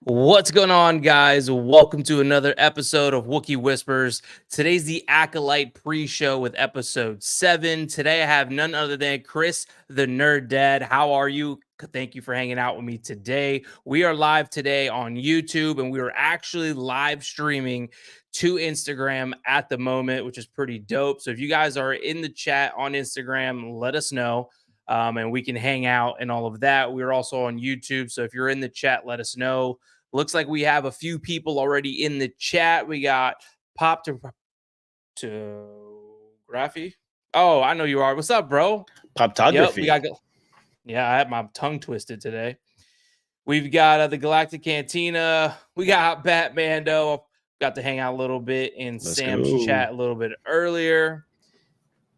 What's going on, guys? Welcome to another episode of Wookiee Whispers. Today's the Acolyte Pre-show with episode 7. Today I have none other than Chris, the Nerd Dad. How are you? Thank you for hanging out with me today. We are live today on YouTube, and we are actually live streaming to Instagram at the moment, which is pretty dope. So if you guys are in the chat on Instagram, let us know. And we can hang out and all of that. We're also on YouTube. So if you're in the chat, let us know. Looks like we have a few people already in the chat. We got Pop to Graphy. Oh, I know you are. What's up, bro? Yep, we got. Yeah, I had my tongue twisted today. We've got the Galactic Cantina. We got Batmando. Got to hang out a little bit in Sam's chat a little bit earlier.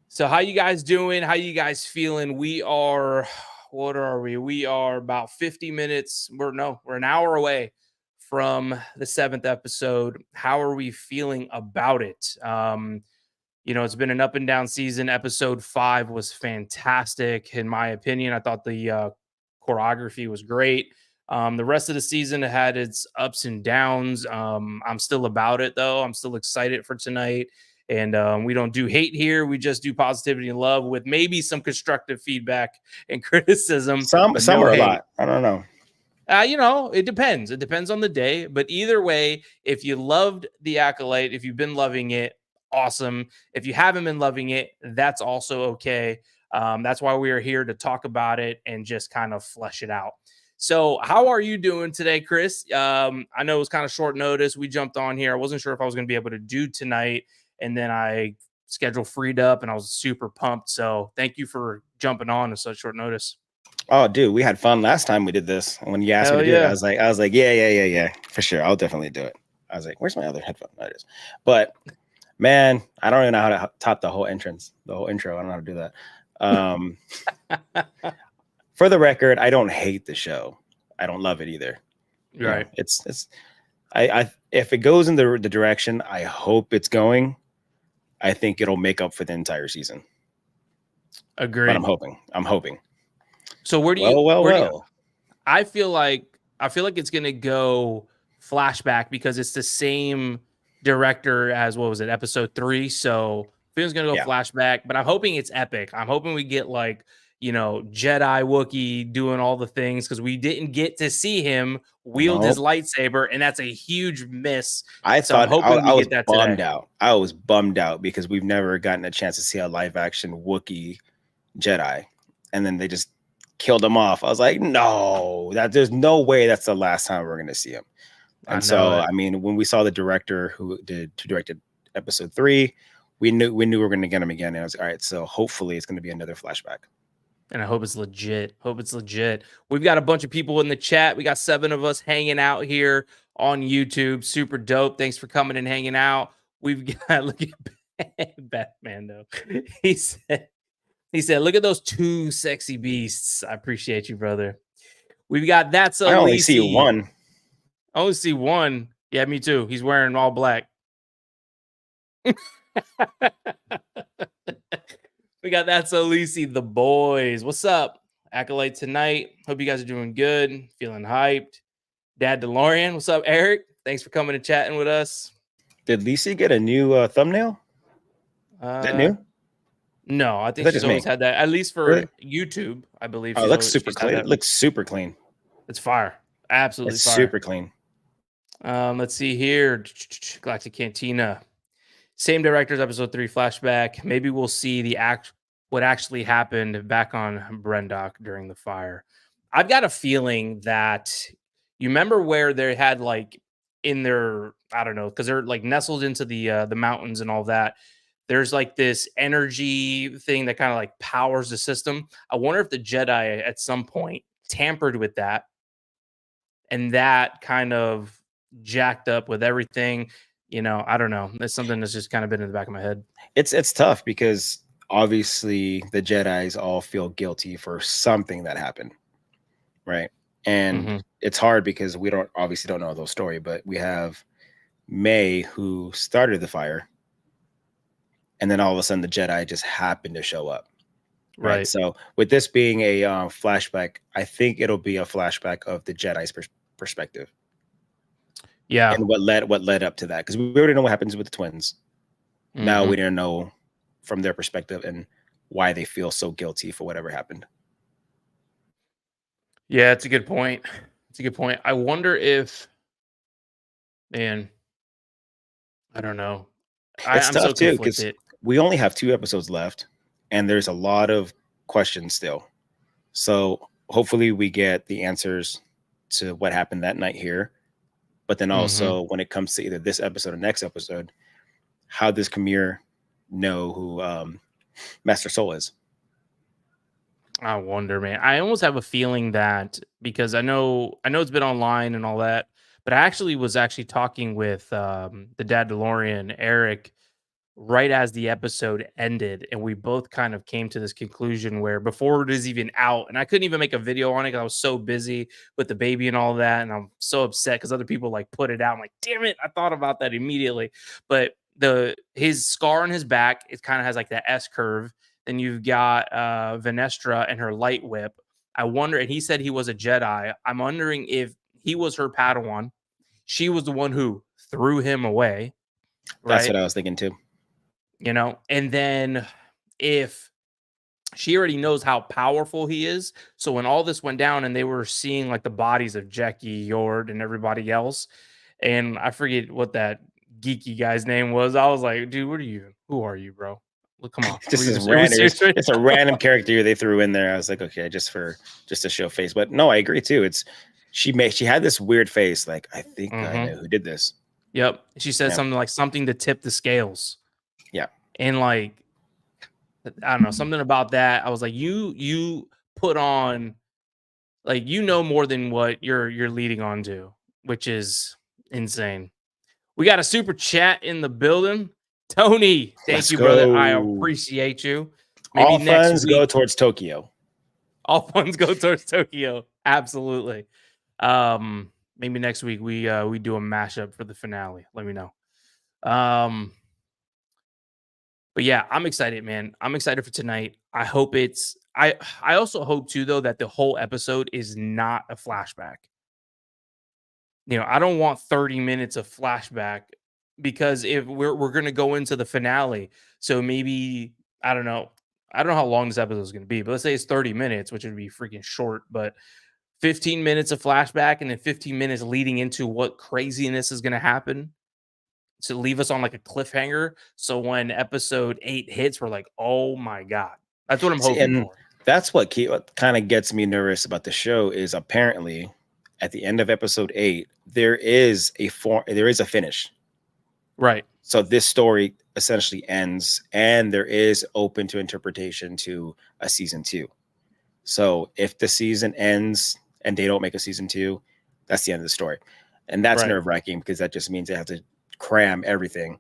So how you guys doing? How you guys feeling? We are, what are we? We are about 50 minutes. We're an hour away from the 7th episode. How are we feeling about it? It's been an up and down season. Episode 5 was fantastic, in my opinion. I thought the choreography was great. The rest of the season had its ups and downs. I'm still about it, though. I'm still excited for tonight. And we don't do hate here. We just do positivity and love with maybe some constructive feedback and criticism. Some no are hate. a lot. I don't know. It depends. It depends on the day. But either way, if you loved The Acolyte, if you've been loving it, awesome. If you haven't been loving it, that's also okay. That's why we are here to talk about it and just kind of flesh it out. So how are you doing today, Chris? I know it was kind of short notice. We jumped on here. I wasn't sure if I was going to be able to do tonight. And then I schedule freed up and I was super pumped. So thank you for jumping on at such short notice. Oh, dude, we had fun last time we did this. When you asked me to do it, I was like, yeah, for sure. I'll definitely do it. I was like, where's my other headphone? That is. But man, I don't even know how to top the whole intro. I don't know how to do that. For the record, I don't hate the show. I don't love it either. Right. If it goes in the direction I hope it's going, I think it'll make up for the entire season. Agreed. But I'm hoping. So where do you? I feel like it's gonna go flashback because it's the same director as episode 3. So I think it's gonna go flashback, but I'm hoping it's epic. I'm hoping we get Jedi Wookiee doing all the things because we didn't get to see him wield his lightsaber, and that's a huge miss. I was bummed out. I was bummed out because we've never gotten a chance to see a live action Wookiee Jedi, and then they just killed him off. I was like, no, there's no way that's the last time we're going to see him. And I mean, when we saw the director who directed episode 3, we knew we were going to get him again. And I was like, all right, so hopefully it's going to be another flashback. And I hope it's legit. We've got a bunch of people in the chat. We got 7 of us hanging out here on YouTube. Super dope. Thanks for coming and hanging out. We've got, look at Batman, though. He said, look at those 2 sexy beasts. I appreciate you, brother. We've got that's I only see one. I only see one. Yeah, me too. He's wearing all black. We got that's Elise, the boys. What's up? Acolyte tonight. Hope you guys are doing good. Feeling hyped. Dad DeLorean. What's up, Eric? Thanks for coming and chatting with us. Did Lisi get a new thumbnail? Is that new? No, I think she's always had that, at least for YouTube, I believe. Oh, it looks super clean. It looks super clean. It's fire. Absolutely fire. Super clean. Let's see here. Galactic Cantina. Same director's episode 3 flashback. Maybe we'll see what actually happened back on Brendock during the fire. I've got a feeling that you remember where they had in their, I don't know, because they're nestled into the mountains and all that. There's this energy thing that kind of powers the system. I wonder if the Jedi at some point tampered with that, and that kind of jacked up with everything. I don't know. That's something that's just kind of been in the back of my head. It's tough because obviously the Jedis all feel guilty for something that happened, right? And it's hard because we don't know the whole story, but we have May who started the fire. And then all of a sudden, the Jedi just happened to show up. Right. So with this being a flashback, I think it'll be a flashback of the Jedi's perspective. Yeah. And what led up to that, because we already know what happens with the twins. Now we didn't know from their perspective and why they feel so guilty for whatever happened. Yeah, it's a good point. It's a good point. I wonder if, man, I don't know. It's I'm tough so too, because conflicted. we only have 2 episodes left, and there's a lot of questions still. So hopefully we get the answers to what happened that night here. But then also when it comes to either this episode or next episode, how does Kamir know who Master Soul is? I wonder, man. I almost have a feeling that because I know it's been online and all that, but I actually was talking with the Dad DeLorean, Eric, right as the episode ended, and we both kind of came to this conclusion where before it is even out, and I couldn't even make a video on it because I was so busy with the baby and all that, and I'm so upset because other people like put it out. I'm like, damn it, I thought about that immediately. But his scar on his back, it kind of has like that S curve. Then you've got Venestra and her light whip. I wonder, and he said he was a Jedi. I'm wondering if he was her Padawan. She was the one who threw him away, That's right? what I was thinking too. You know, and then if she already knows how powerful he is, so when all this went down and they were seeing like the bodies of Jackie Yord and everybody else, and I forget what that geeky guy's name was, I was like, dude, what are you? Who are you, bro? Look, come on. Just as Are we random, serious right it's a now? random character they threw in there. I was like, okay, just to show face. But no, I agree too. It's she had this weird face, like I think I know who did this. Yep. She said Yeah. something like something to tip the scales. Yeah. And like, I don't know, something about that. I was like, you put on, like, you know, more than what you're leading on to, which is insane. We got a super chat in the building. Tony, thank Let's you, brother. I go. appreciate you. Maybe All next funds go week, towards Tokyo. all funds go towards Tokyo. Absolutely. Maybe next week we do a mashup for the finale. Let me know. But yeah, I'm excited, man. I'm excited for tonight. I hope it's I also hope too though that the whole episode is not a flashback. You know, I don't want 30 minutes of flashback because if we're gonna go into the finale, so maybe I don't know. I don't know how long this episode is gonna be, but let's say it's 30 minutes, which would be freaking short, but 15 minutes of flashback and then 15 minutes leading into what craziness is gonna happen to leave us on like a cliffhanger. So when episode 8 hits, we're like, oh my God. That's what I'm See, hoping and for. that's what kind of gets me nervous about the show is apparently at the end of episode 8 there is a finish. Right. So this story essentially ends, and there is open to interpretation to a season 2. So if the season ends and they don't make a season 2, that's the end of the story, and that's Right. nerve wracking because that just means they have to cram everything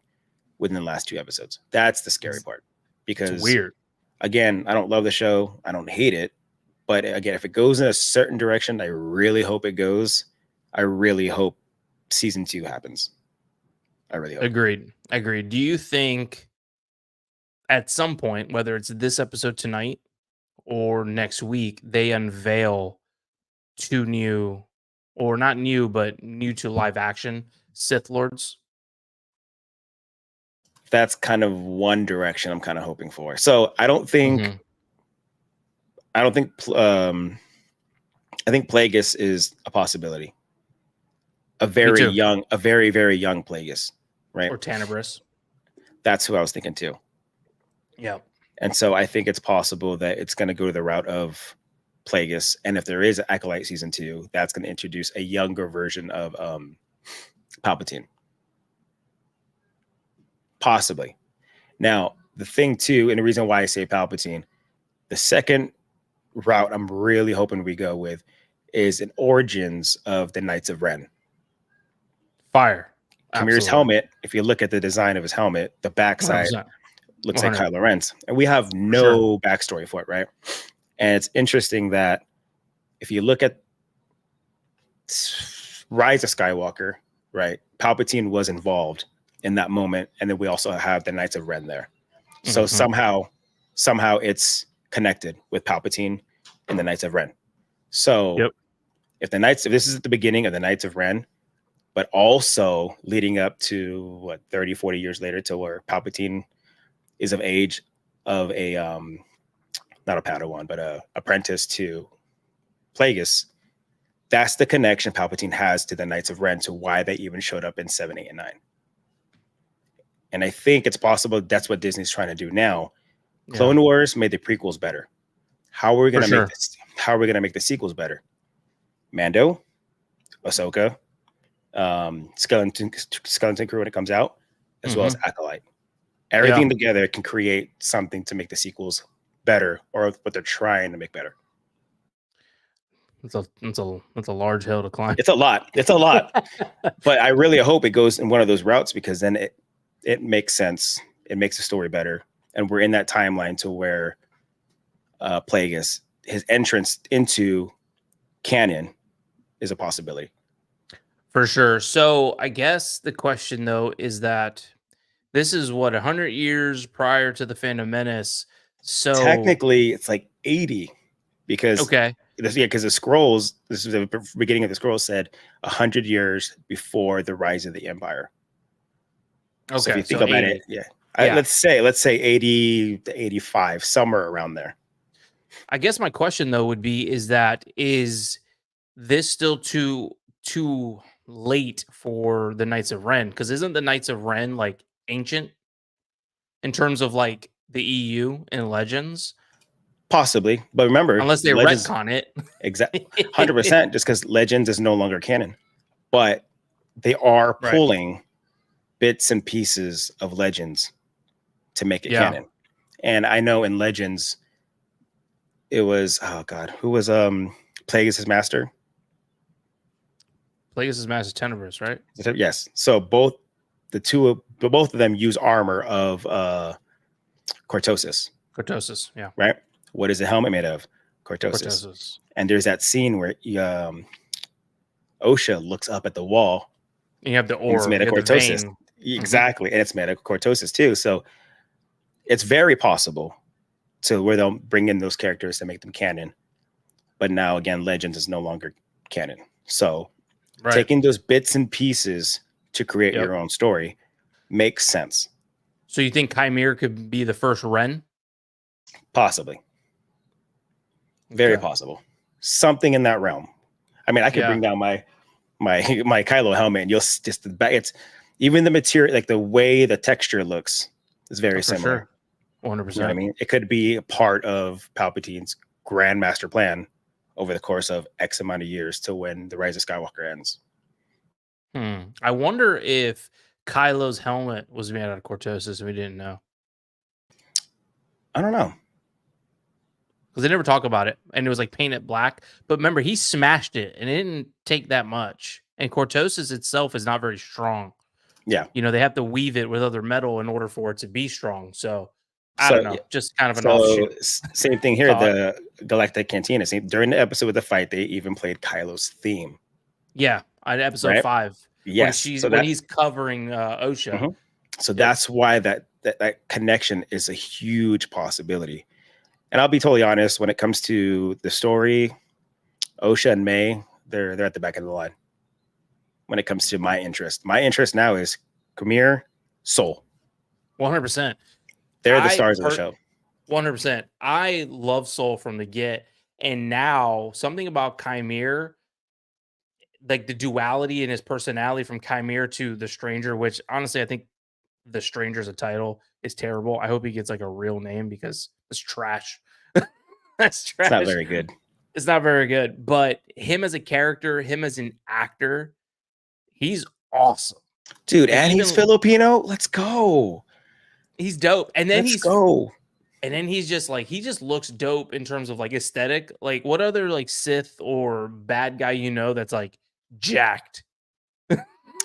within the last 2 episodes. That's the scary part because It's weird. again, I don't love the show. I don't hate it. But again, if it goes in a certain direction, I really hope it goes. I really hope season 2 happens. I really hope. Agreed. Do you think at some point, whether it's this episode tonight or next week, they unveil 2 new, or not new, but new to live action Sith Lords? That's kind of one direction I'm kind of hoping for. So I don't think I think Plagueis is a possibility. A very young Plagueis, right? Or Tenebris. That's who I was thinking too. Yeah. And so I think it's possible that it's going to go to the route of Plagueis. And if there is an Acolyte season 2, that's going to introduce a younger version of Palpatine. Possibly. Now, the thing too, and the reason why I say Palpatine, the second route I'm really hoping we go with is an origins of the Knights of Ren. Fire. Kamir's helmet, if you look at the design of his helmet, the backside 100%. looks like Kylo Ren's. And we have no backstory for it, right? And it's interesting that if you look at Rise of Skywalker, right, Palpatine was involved in that moment. And then we also have the Knights of Ren there. So somehow it's connected with Palpatine and the Knights of Ren. So if this is at the beginning of the Knights of Ren, but also leading up to what 30, 40 years later to where Palpatine is of age of a not a Padawan, but a apprentice to Plagueis. That's the connection Palpatine has to the Knights of Ren, to why they even showed up in 7, 8, and 9. And I think it's possible that's what Disney's trying to do now. Yeah. Clone Wars made the prequels better. How are we going to make this? How are we going to make the sequels better? Mando, Ahsoka, Skeleton Crew when it comes out, as well as Acolyte. Everything together can create something to make the sequels better, or what they're trying to make better. It's a large hill to climb. It's a lot. But I really hope it goes in one of those routes, because then it makes sense. It makes the story better. And we're in that timeline to where Plagueis, his entrance into canon is a possibility. For sure. So I guess the question, though, is that this is what 100 years prior to the Phantom Menace. So technically, it's like 80, because because the scrolls. This is the beginning of the scrolls said 100 years before the rise of the Empire. Okay, so if you think about 80. It, let's say 80 to 85, somewhere around there. I guess my question, though, would be: is this still too late for the Knights of Ren? Because isn't the Knights of Ren like ancient in terms of like the EU and Legends? Possibly, but remember, unless they retcon it, exactly 100%, just because Legends is no longer canon, but they are pulling bits and pieces of Legends to make it canon. And I know in Legends, it was who was Plagueis' master? Plagueis' master Tenebrous, right? Yes. So both of them use armor of Cortosis. Cortosis, yeah. Right. What is the helmet made of? Cortosis. And there's that scene where Osha looks up at the wall. And you have the ore. It's made of Cortosis. Exactly. And it's made of Cortosis too. So it's very possible to where they'll bring in those characters to make them canon. But now, again, Legends is no longer canon. So taking those bits and pieces to create your own story makes sense. So you think Chimera could be the first Ren? Possibly. Very possible. Something in that realm. I mean, I could bring down my Kylo helmet, and you'll just it's even the material, like the way the texture looks, is very similar. Sure. 100%. You know what I mean? It could be a part of Palpatine's grand master plan over the course of X amount of years to when the Rise of Skywalker ends. I wonder if Kylo's helmet was made out of Cortosis and we didn't know. I don't know. Because they never talk about it, and it was like painted black. But remember, he smashed it, and it didn't take that much. And Cortosis itself is not very strong. Yeah. You know, they have to weave it with other metal in order for it to be strong. So, I don't know. Just kind of an offshoot. Same thing here. The Galactic Cantina. During the episode with the fight, they even played Kylo's theme. Yeah. On episode 5. Yes. When he's covering Osha. So that's why that connection is a huge possibility. And I'll be totally honest, when it comes to the story, Osha and May, they're at the back of the line. When it comes to my interest now is Chimera, Soul. 100%. They're the stars of the show. 100%. I love Soul from the get. And now something about Chimera, like the duality in his personality from Chimera to the Stranger, which honestly, I think the Stranger's a title is terrible. I hope he gets like a real name, because it's trash. That's trash. It's not very good. It's not very good. But him as a character, him as an actor, he's awesome. Dude, and he's Filipino. Let's go. He's dope. And then And then he's just like, he just looks dope in terms of like aesthetic. Like, what other like Sith or bad guy that's like jacked?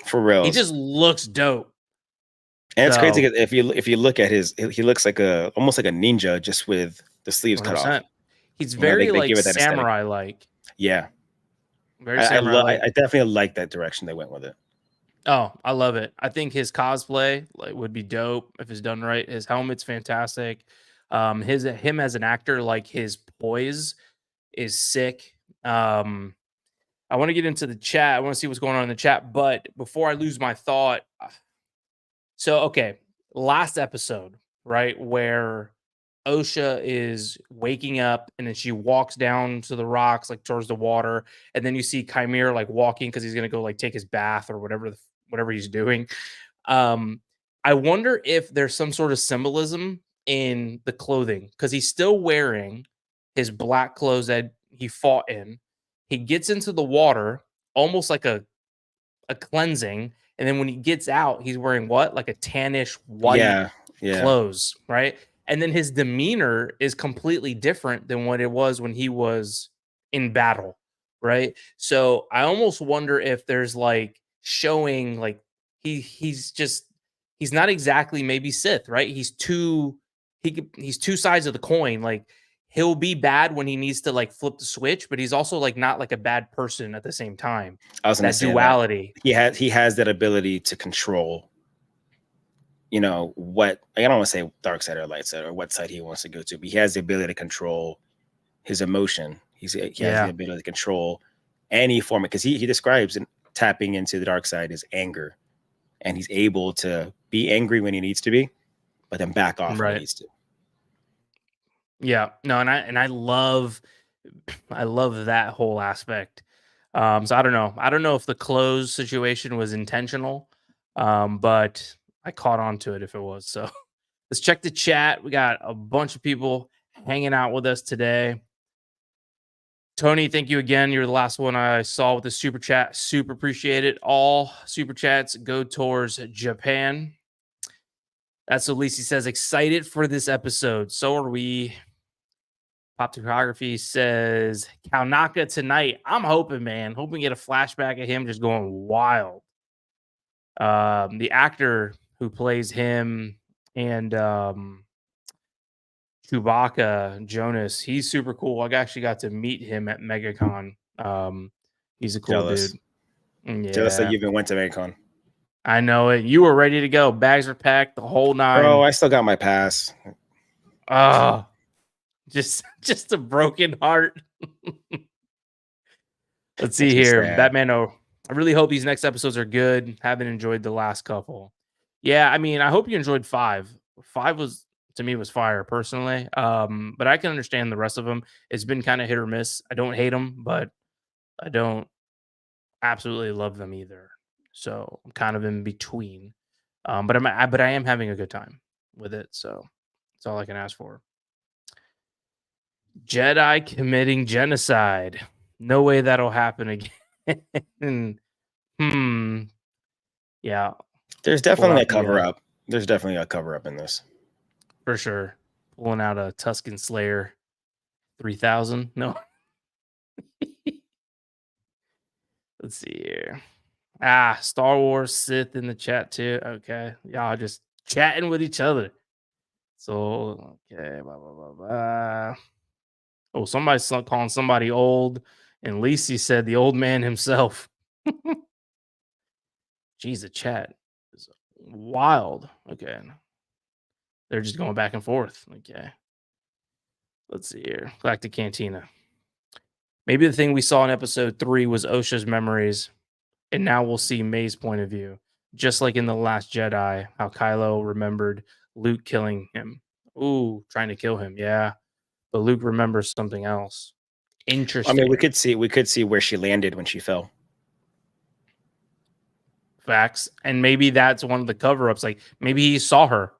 For real. He just looks dope. And it's crazy because if you look at he looks like almost like a ninja, just with the sleeves 100%. Cut off. He's very like samurai like. Yeah. Very samurai. I definitely like that direction they went with it. Oh, I love it. I think his cosplay would be dope if it's done right. His helmet's fantastic. Him as an actor, like his poise is sick. I want to get into the chat. I want to see what's going on in the chat. But before I lose my thought, so okay, last episode, right, where Osha is waking up and then she walks down to the rocks, like towards the water, and then you see Chimera like walking because he's gonna go like take his bath or whatever he's doing. Um, I wonder if there's some sort of symbolism in the clothing because he's still wearing his black clothes that he fought in. He gets into the water almost like a cleansing, and then when he gets out, he's wearing what? Like a tannish white Yeah. clothes, right? And then his demeanor is completely different than what it was when he was in battle, right? So I almost wonder if there's like showing like he's not exactly maybe Sith, right? He's two sides of the coin. Like he'll be bad when he needs to like flip the switch, but he's also like not like a bad person at the same time. I was going to That say duality. that he has that ability to control, what I don't want to say dark side or light side or what side he wants to go to, but he has the ability to control his emotion. He has the ability to control any form, because he describes tapping into the dark side as anger, and he's able to be angry when he needs to be, but then back off when he needs to. Yeah, no, and I love that whole aspect. So I don't know. I don't know if the clothes situation was intentional, but I caught on to it if it was. So let's check the chat. We got a bunch of people hanging out with us today. Tony, thank you again. You're the last one I saw with the super chat. Super appreciate it. All super chats go towards Japan. That's what Lisi says. Excited for this episode. So are we. Pop Photography says Kaunaka tonight. I'm hoping, man. Hoping we get a flashback of him just going wild. The actor who plays him and Chewbacca Jonas, he's super cool. I actually got to meet him at MegaCon. He's a cool Jealous. dude. Yeah. Jealous that you even went to MegaCon. I know it. You were ready to go. Bags are packed, the whole nine. Bro, I still got my pass. Just a broken heart. Let's see here. Sad. Batman. I really hope these next episodes are good. Haven't enjoyed the last couple. Yeah, I mean, I hope you enjoyed 5. 5 was to me was fire personally. But I can understand the rest of them. It's been kind of hit or miss. I don't hate them, but I don't absolutely love them either. So I'm kind of in between. But I am having a good time with it. So that's all I can ask for. Jedi committing genocide. No way that'll happen again. Yeah. There's definitely a cover up. There's definitely a cover up in this. For sure. Pulling out a Tusken Slayer 3000. No. Let's see here. Star Wars Sith in the chat too. Okay. Y'all just chatting with each other. So, okay. Blah, blah, blah, blah. Oh, somebody's calling somebody old. And Lacey said the old man himself. Jeez, the chat is wild. Okay. They're just going back and forth. Okay. Let's see here. Galactic Cantina. Maybe the thing we saw in episode 3 was Osha's memories, and now we'll see May's point of view. Just like in The Last Jedi, how Kylo remembered Luke killing him. Ooh, trying to kill him. Yeah. But Luke remembers something else. Interesting. I mean, we could see where she landed when she fell. Facts. And maybe that's one of the cover-ups. Like maybe he saw her,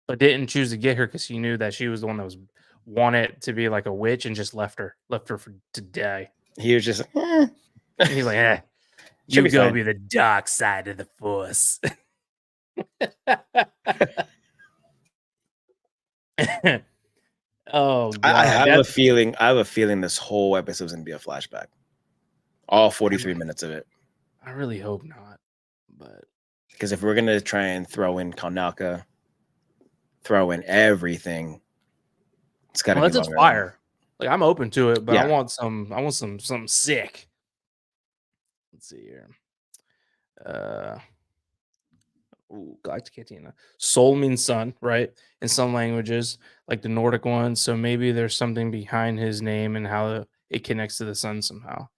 but didn't choose to get her because he knew that she was the one that was wanted to be like a witch and just left her to die. He was just he's like, you go be the dark side of the force. Oh God. I have a feeling this whole episode is gonna be a flashback. All 43 minutes of it. I really hope not. But because if we're gonna try and throw in Kaunaka, throw in everything, it's gotta be just fire. Like I'm open to it, but I want something sick. Let's see here. Galactic Cantina. Soul means sun, right? In some languages, like the Nordic ones. So maybe there's something behind his name and how it connects to the sun somehow.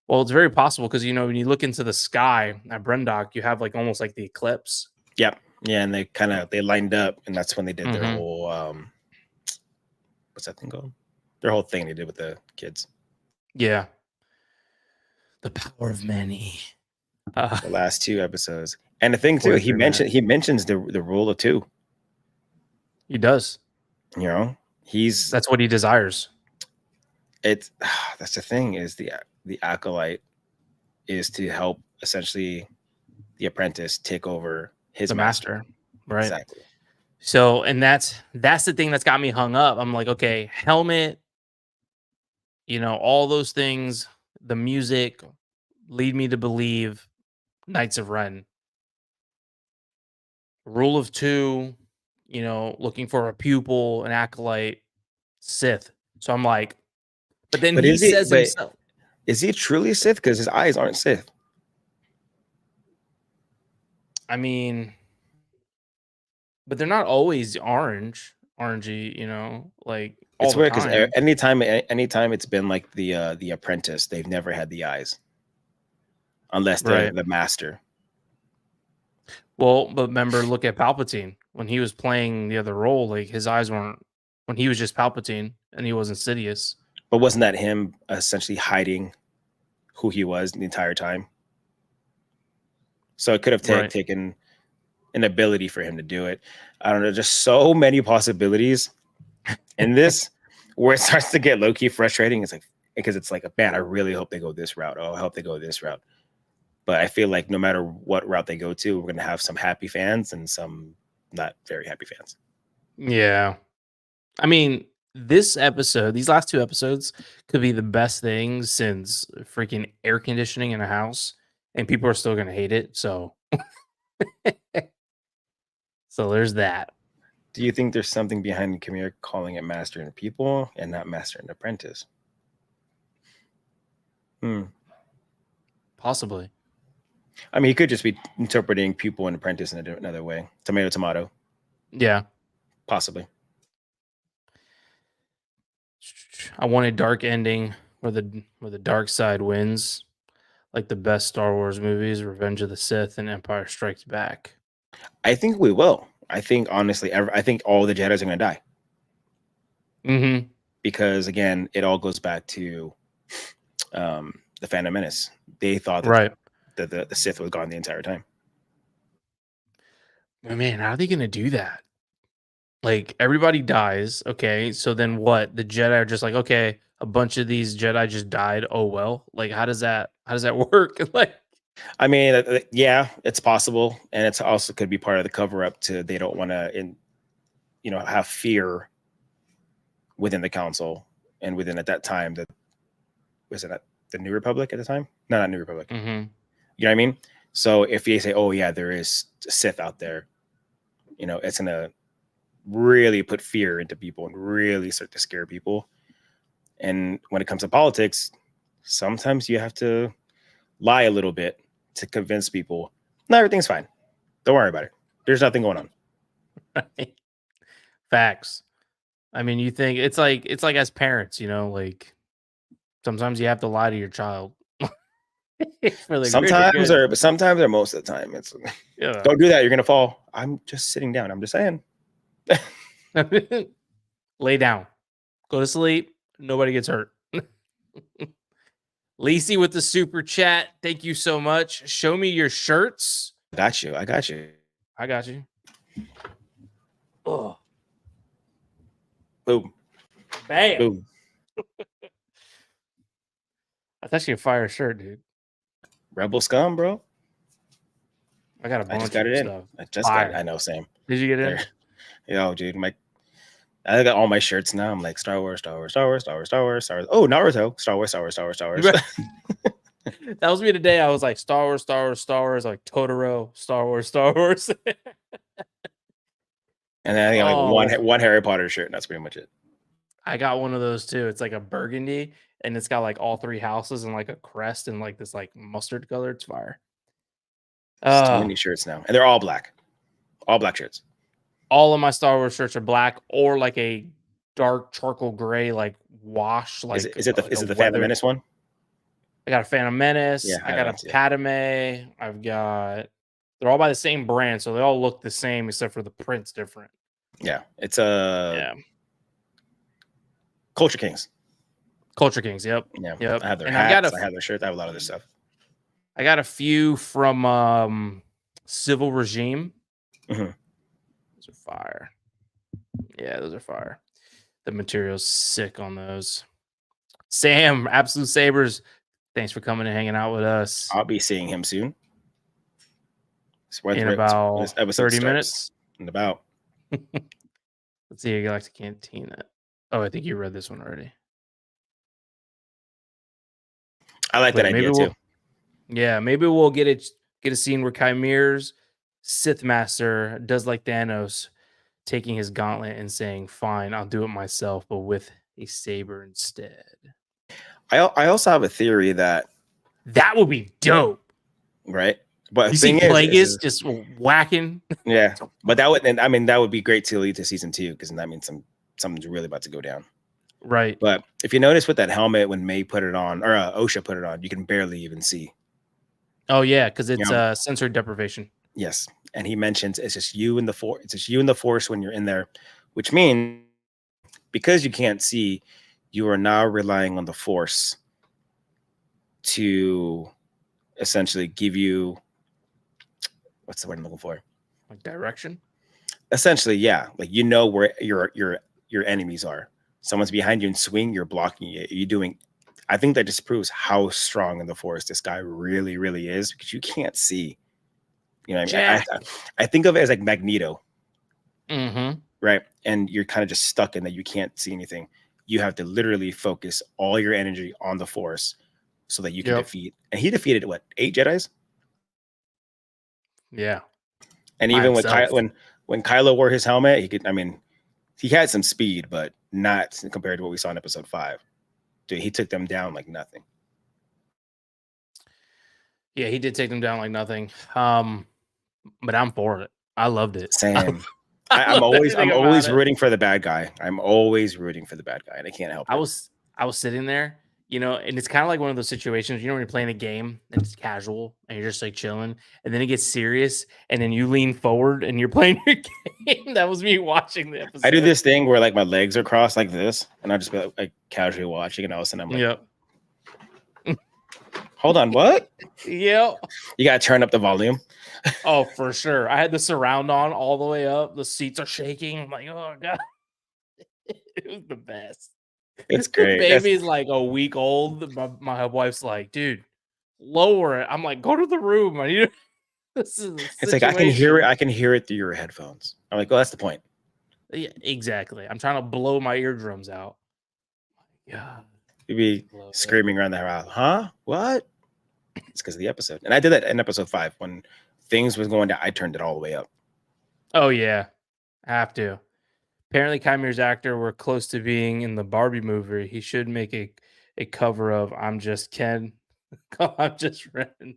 Well, it's very possible because when you look into the sky at Brendok, you have like almost like the eclipse. Yep. Yeah, and they lined up, and that's when they did their whole what's that thing called? Their whole thing they did with the kids. Yeah. The power of many. The last 2 episodes. And the thing too, he mentions the rule of 2. He does. That's what he desires. That's the thing, is the acolyte is to help essentially the apprentice take over his master. Right. Exactly. So, and that's the thing that's got me hung up. I'm like, okay, helmet, all those things, the music lead me to believe Knights of Ren. Rule of 2, looking for a pupil, an acolyte, Sith. So I'm like, but then he says himself. Is he truly Sith? Because his eyes aren't Sith. I mean, but they're not always orangey, like all it's the weird because time. anytime it's been like the apprentice, they've never had the eyes, unless they're the master. Well, but remember, look at Palpatine when he was playing the other role. Like his eyes weren't, when he was just Palpatine and he was Insidious. But wasn't that him essentially hiding who he was the entire time? So it could have taken an ability for him to do it. I don't know. Just so many possibilities in this, where it starts to get low-key frustrating. It's like, because it's like, man, I really hope they go this route. Oh, I hope they go this route. But I feel like no matter what route they go to, we're going to have some happy fans and some not very happy fans. Yeah. I mean, these last 2 episodes could be the best thing since freaking air conditioning in a house, and people are still going to hate it. So, so there's that. Do you think there's something behind Kamir calling it Master and Pupil and not Master and Apprentice? Possibly. I mean, he could just be interpreting pupil and apprentice in another way. Tomato. Yeah. Possibly. I want a dark ending where the dark side wins, like the best Star Wars movies, Revenge of the Sith and Empire Strikes Back. I think we will. I think, honestly, I think all the Jedis are going to die. Mm-hmm. Because, again, it all goes back to the Phantom Menace. They thought that the Sith was gone the entire time. Man, how are they going to do that? Like, everybody dies. Okay, so then what? The Jedi are just like, okay, a bunch of these Jedi just died. Oh well. Like, how does that work? Like, I mean, yeah, it's possible, and it's also could be part of the cover up to they don't want to, have fear within the council and within at that time that was it the New Republic at the time? No, not New Republic. Mm-hmm. You know what I mean? So if they say, "Oh yeah, there is Sith out there," it's gonna really put fear into people and really start to scare people. And when it comes to politics, sometimes you have to lie a little bit to convince people. No, everything's fine. Don't worry about it. There's nothing going on. Facts. I mean, you think it's like as parents, like sometimes you have to lie to your child. Sometimes or most of the time, it's don't do that. You're gonna fall. I'm just sitting down. I'm just saying. Lay down. Go to sleep. Nobody gets hurt. Lacey with the super chat. Thank you so much. Show me your shirts. I got you. I got you. Oh. Boom. Bam. Boom. That's actually a fire shirt, dude. Rebel scum, bro. I got a bunch of stuff. I just got it. I know, Sam. Did you get it? Yo, dude, I got all my shirts now. I'm like Star Wars. Oh, Naruto. Star Wars. That was me today. I was like Star Wars, like Totoro, Star Wars. And then I think like one Harry Potter shirt, and that's pretty much it. I got one of those too. It's like a burgundy, and it's got like all 3 houses and like a crest and like this like mustard color. It's fire. There's too many shirts now, and they're all black. All black shirts. All of my Star Wars shirts are black or like a dark charcoal gray, like wash. Like is it the Phantom Menace one? I got a Phantom Menace. Yeah, I got a Padme. I've got. They're all by the same brand, so they all look the same except for the print's different. Yeah, it's a Culture Kings. Culture Kings. Yep. Yeah. Yep. I have their and hats. I have their shirts. I have a lot of their stuff. I got a few from Civil Regime. Mm-hmm. Those are fire. Yeah, those are fire. The material's sick on those. Sam, Absolute Sabers, thanks for coming and hanging out with us. I'll be seeing him soon. In about this episode 30 minutes. In about. Let's see, Galactic Cantina. Oh, I think you read this one already. I like that idea too. Yeah, maybe we'll get a scene where Chimere's Sith Master does like Thanos, taking his gauntlet and saying, "Fine, I'll do it myself, but with a saber instead." I also have a theory that would be dope, right? But you see Plagueis just whacking. Yeah, but that would be great to lead to season 2 because that means something's really about to go down. Right. But if you notice with that helmet, when May put it on, or Osha put it on, you can barely even see. Oh yeah, because it's sensor deprivation. Yes, and he mentions it's just you in the force. It's just you in the force when you're in there, which means because you can't see, you are now relying on the force to essentially give you, what's the word I'm looking for? Like direction. Essentially, yeah. Like you know where your enemies are. Someone's behind you and swing, you're blocking it. You're doing. I think that just proves how strong in the force this guy really, really is because you can't see. You know what I mean? I think of it as like Magneto. Mm-hmm. Right. And you're kind of just stuck in that you can't see anything. You have to literally focus all your energy on the force so that you can defeat. And he defeated what, 8 Jedis? Yeah. And even when Kylo wore his helmet, he had some speed, but not compared to what we saw in episode 5. Dude, he took them down like nothing. Yeah, he did take them down like nothing. But I'm for it. I loved it. Same. I'm always rooting for the bad guy. I'm always rooting for the bad guy, and I can't help it. I was sitting there, and it's kind of like one of those situations, when you're playing a game and it's casual and you're just like chilling, and then it gets serious, and then you lean forward and you're playing your game. That was me watching the episode. I do this thing where like my legs are crossed like this, and I just be like casually watching, and all of a sudden I'm like, yep. Hold on, what? Yep. You gotta turn up the volume. Oh, for sure. I had the surround on all the way up. The seats are shaking. I'm like, oh god. It was the best. It's great. The baby's like a week old. My wife's like, dude, lower it. I'm like, go to the room. This is it's like I can hear it through your headphones. I'm like, well, that's the point. Yeah, exactly. I'm trying to blow my eardrums out. Yeah. You'd be screaming around the house, huh? What? It's because of the episode. And I did that in episode 5 when things was going down. I turned it all the way up. Oh yeah. I have to. Apparently Chimere's actor were close to being in the Barbie movie. He should make a cover of I'm Just Ken. I'm Just Ren.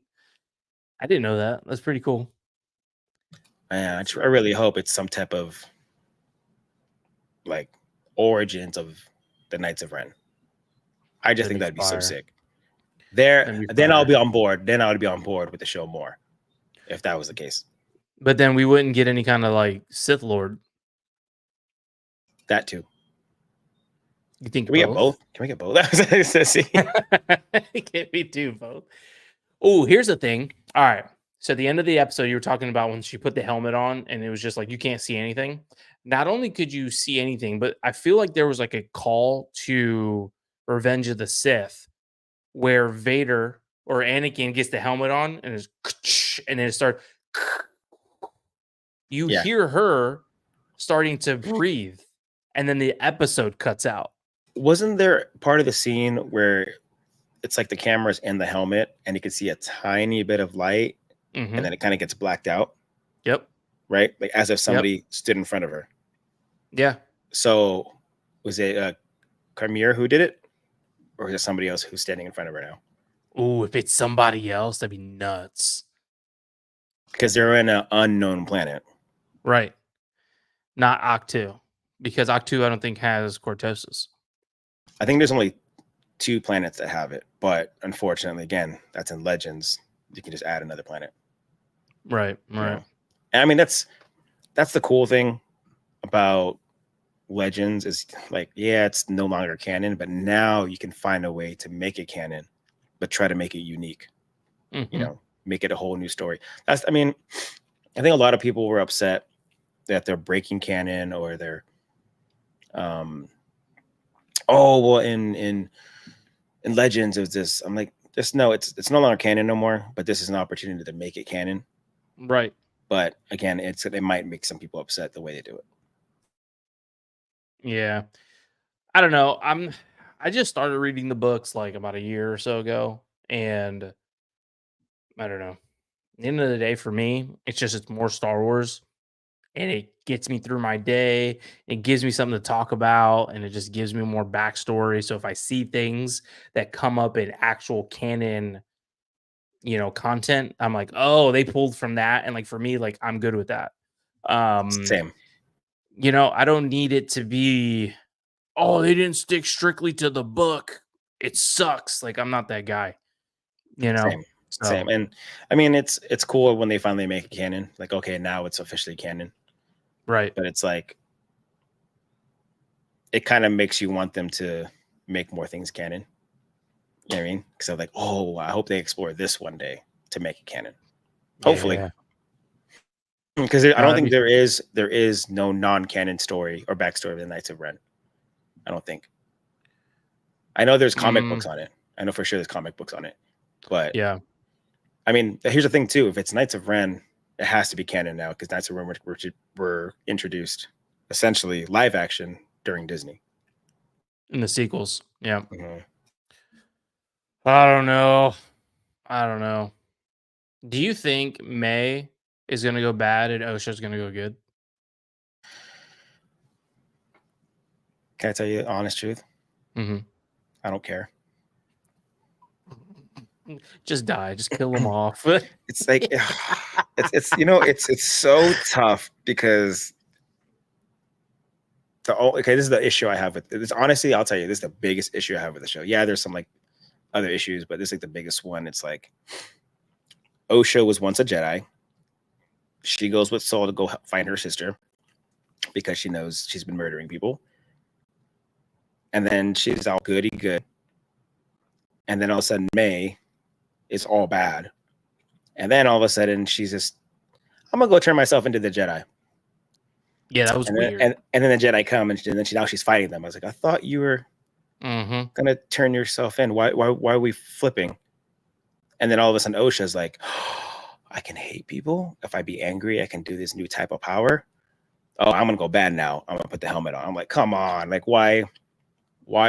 I didn't know that. That's pretty cool. Man, I really hope it's some type of like origins of the Knights of Ren. I just think that'd be so sick. Then I'll be on board. Then I would be on board with the show more if that was the case. But then we wouldn't get any kind of like Sith Lord. That too. You think Can we get both? Can we get both? Can't we do both? Oh, here's the thing. All right. So at the end of the episode, you were talking about when she put the helmet on and it was just like you can't see anything. Not only could you see anything, but I feel like there was like a call to Revenge of the Sith where Vader or Anakin gets the helmet on and then it starts. You hear her starting to breathe, and then the episode cuts out. Wasn't there part of the scene where it's like the camera's in the helmet and you can see a tiny bit of light and then it kind of gets blacked out? Yep. Right? Like as if somebody stood in front of her. Yeah. So was it Chimere who did it? Or is it somebody else who's standing in front of her now? Oh, if it's somebody else, that'd be nuts. Because they're in an unknown planet. Right. Not Octu. Because Octu, I don't think, has cortosis. I think there's only 2 planets that have it, but unfortunately, again, that's in Legends. You can just add another planet. Right. You know? And I mean, that's the cool thing about Legends is like, yeah, it's no longer canon, but now you can find a way to make it canon, but try to make it unique. You know, make it a whole new story. I mean, I think a lot of people were upset that they're breaking canon or they're in Legends it was this. I'm like, just no, it's no longer canon no more, but this is an opportunity to make it canon. Right. But again, it might make some people upset the way they do it. Yeah. I don't know. I just started reading the books like about a year or so ago, and I don't know. At the end of the day, for me, it's more Star Wars, and it gets me through my day. It gives me something to talk about, and it just gives me more backstory. So if I see things that come up in actual canon, content, I'm like, oh, they pulled from that, and like for me, like I'm good with that. Same. I don't need it to be, oh, they didn't stick strictly to the book. It sucks. Like I'm not that guy, Same. So Same. And I mean, it's cool when they finally make it canon. Like, okay, now it's officially canon. right. But it's like, it kind of makes you want them to make more things canon. You know what I mean? Because I'm like, oh, I hope they explore this one day to make it canon. Hopefully. Yeah. Because I don't think there is no non-canon story or backstory of the Knights of Ren. I don't think. I know there's comic books on it. I know for sure there's comic books on it. But yeah. I mean, here's the thing too. If it's Knights of Ren, it has to be canon now because Knights of Ren were introduced essentially live action during Disney. In the sequels. Yeah. Mm-hmm. I don't know. Do you think May is going to go bad and OSHA's going to go good? Can I tell you the honest truth? Mm-hmm. I don't care. Just die. Just kill them off. It's like it's so tough because this is the issue I have with this. Honestly, I'll tell you, this is the biggest issue I have with the show. Yeah, there's some like other issues, but this is like the biggest one. It's like OSHA was once a Jedi. She goes with Saul to go find her sister because she knows she's been murdering people. And then she's all goody good. And then all of a sudden May is all bad. And then all of a sudden she's just, I'm gonna go turn myself into the Jedi. Yeah, that was weird. And then the Jedi come and then now she's fighting them. I was like, I thought you were gonna turn yourself in. Why are we flipping? And then all of a sudden OSHA's like, oh, I can hate people. If I be angry, I can do this new type of power. Oh, I'm gonna go bad now. I'm gonna put the helmet on. I'm like, come on, like why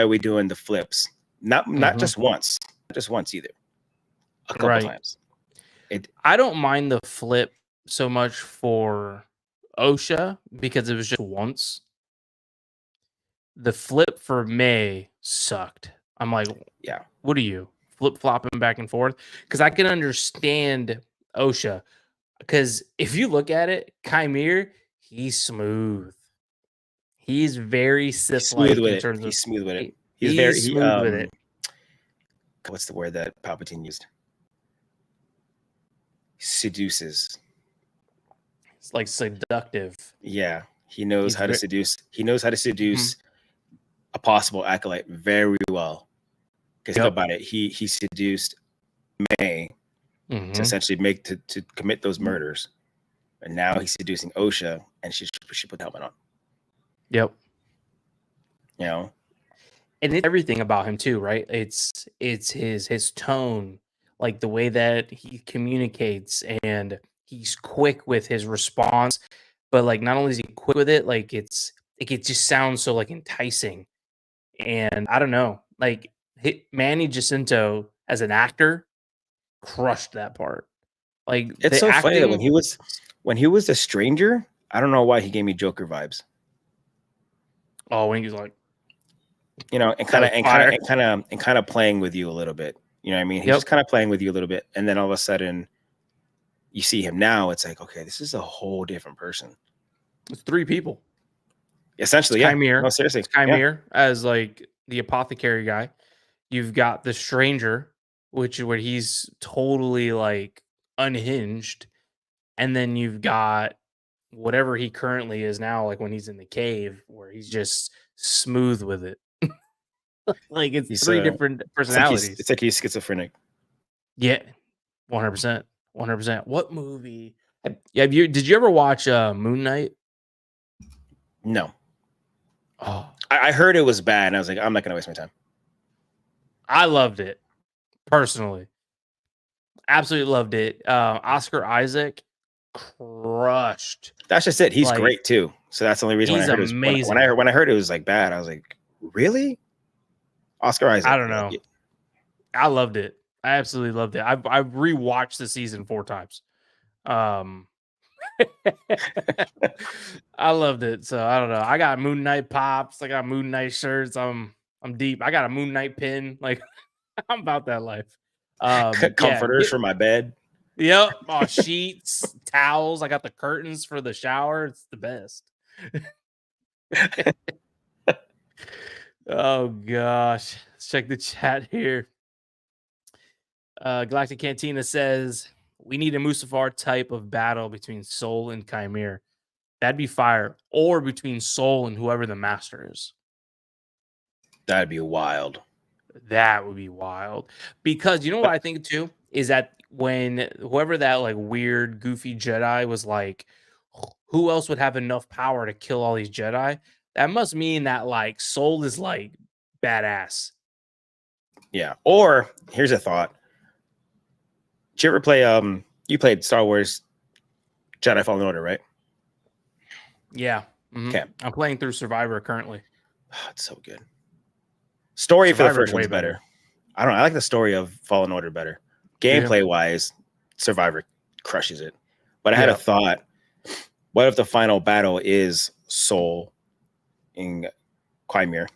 are we doing the flips? Not just once, not just once either. A couple times. I don't mind the flip so much for OSHA because it was just once. The flip for May sucked. I'm like, yeah, what are you flip flopping back and forth? Because I can understand OSHA. Because if you look at it, Chimere, he's smooth. He's very Sith-like in terms of he's smooth with it. He's smooth with it. What's the word that Palpatine used? Seduces. It's like seductive. Yeah, he knows how to seduce. He knows how to seduce a possible acolyte very well. Because think about it, he seduced May to essentially to commit those murders, and now he's seducing OSHA, and she put the helmet on. Yep. You know, and it's everything about him too, right? It's his tone, like the way that he communicates, and he's quick with his response. But like, not only is he quick with it, like it just sounds so like enticing. And I don't know, like Manny Jacinto as an actor crushed that part. Like it's so funny that when he was a stranger, I don't know why he gave me Joker vibes. Oh, when he was like, and kind of playing with you a little bit. You know what I mean? He's just kind of playing with you a little bit, and then all of a sudden, you see him now. It's like, okay, this is a whole different person. It's 3 people. Essentially, Chimere. No, seriously, it's Chimere as like the apothecary guy. You've got the Stranger, where he's totally like unhinged, and then you've got whatever he currently is now, like when he's in the cave, where he's just smooth with it. Like it's He's three different personalities. It's like he's schizophrenic. Yeah, 100%, 100%. What movie? Did you ever watch Moon Knight? No. Oh, I heard it was bad, and I was like, I'm not gonna waste my time. I loved it personally. Absolutely loved it. Oscar Isaac crushed. That's just it. He's Like, great too. So that's the only reason when I he's heard it was amazing. when I heard it was like bad, I was like, really? Oscar Isaac. I don't know. I loved it. I absolutely loved it. I've rewatched the season 4 times. I loved it. So I don't know. I got Moon Knight pops. I got Moon Knight shirts. I'm deep. I got a Moon Knight pin. Like I'm about that life. Comforters for my bed. Yep. Oh, sheets, towels. I got the curtains for the shower. It's the best. Oh gosh. Let's check the chat here. Galactic Cantina says we need a Mustafar type of battle between Soul and Chimere. That'd be fire. Or between Soul and whoever the master is. That'd be wild. That would be wild. Because you know what I think too? Is that when whoever that like weird, goofy Jedi was like, who else would have enough power to kill all these Jedi? That must mean that like Soul is like badass. Yeah. Or here's a thought. Did you ever play you played Star Wars Jedi Fallen Order, right? Yeah. Mm-hmm. Okay. I'm playing through Survivor currently. Oh, it's so good. Story Survivor's for the first one's better. I don't know. I like the story of Fallen Order better. Gameplay wise, Survivor crushes it. But I had a thought. What if the final battle is Soul in Chimere?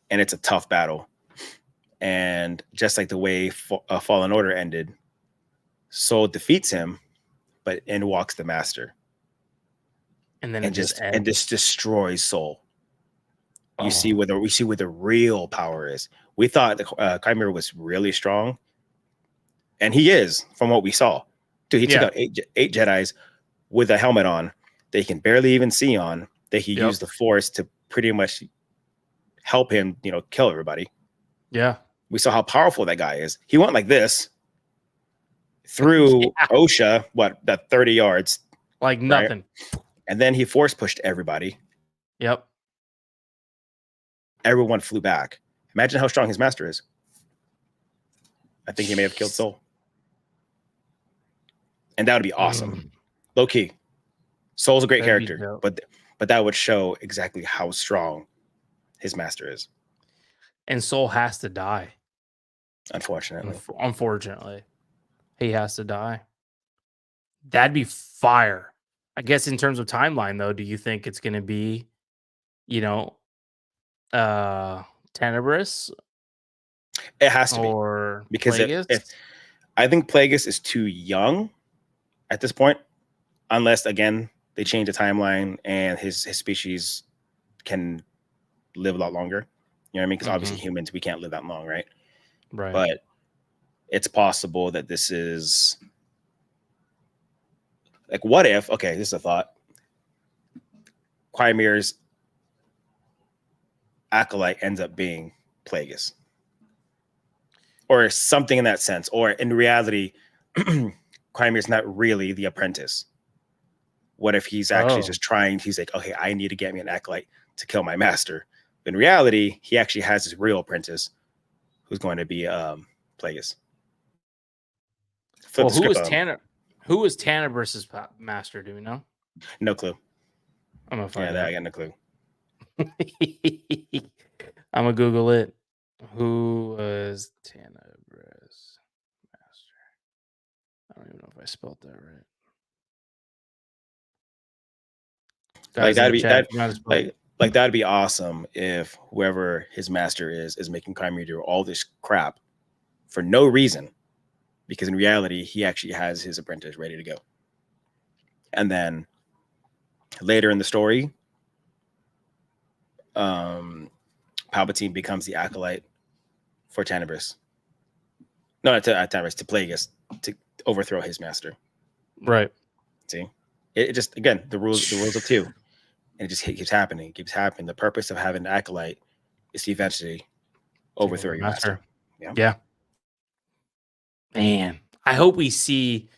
And it's a tough battle. And just like the way Fallen Order ended, Soul defeats him, but in walks the Master. And then just destroys Soul. You see where the real power is. We thought the Chimere was really strong, and he is from what we saw. Dude, he took out eight Jedis with a helmet on that he can barely even see on. That he used the Force to pretty much help him, kill everybody. Yeah, we saw how powerful that guy is. He went like this through OSHA, that 30 yards, like nothing, right? And then he force pushed everybody. Yep. Everyone flew back. Imagine how strong his master is. I think he may have killed Soul. And that would be awesome. Low key. Soul's a great character, but that would show exactly how strong his master is. And Soul has to die. Unfortunately. He has to die. That'd be fire. I guess in terms of timeline, though, do you think it's going to be, Tenebris? It has to be. Because I think Plagueis is too young at this point, unless, again, they change the timeline and his species can live a lot longer. You know what I mean? Because obviously humans, we can't live that long, right? Right. But it's possible that this is like, what if, okay, this is a thought. Chimere's acolyte ends up being Plagueis. Or something in that sense. Or in reality, Chimere's not really the apprentice. What if he's actually just trying, he's like, okay, I need to get me an acolyte to kill my master. In reality, he actually has his real apprentice who's going to be Plagueis. Well, who was Tenebris's master? Do we know? No clue. I'm gonna find out. I got no clue. I'm gonna Google it. Who was Tenebris master? I don't even know if I spelled that right. Like that'd be awesome if whoever his master is making Chimere do all this crap for no reason, because in reality he actually has his apprentice ready to go. And then later in the story, Palpatine becomes the acolyte for Tenebris. No, not to Tenebris, to Plagueis, to overthrow his master. Right. See, it just, again, the rules of 2, and it just keeps happening. It keeps happening. The purpose of having an Acolyte is to eventually overthrow your master. Yeah. Man, I hope we see.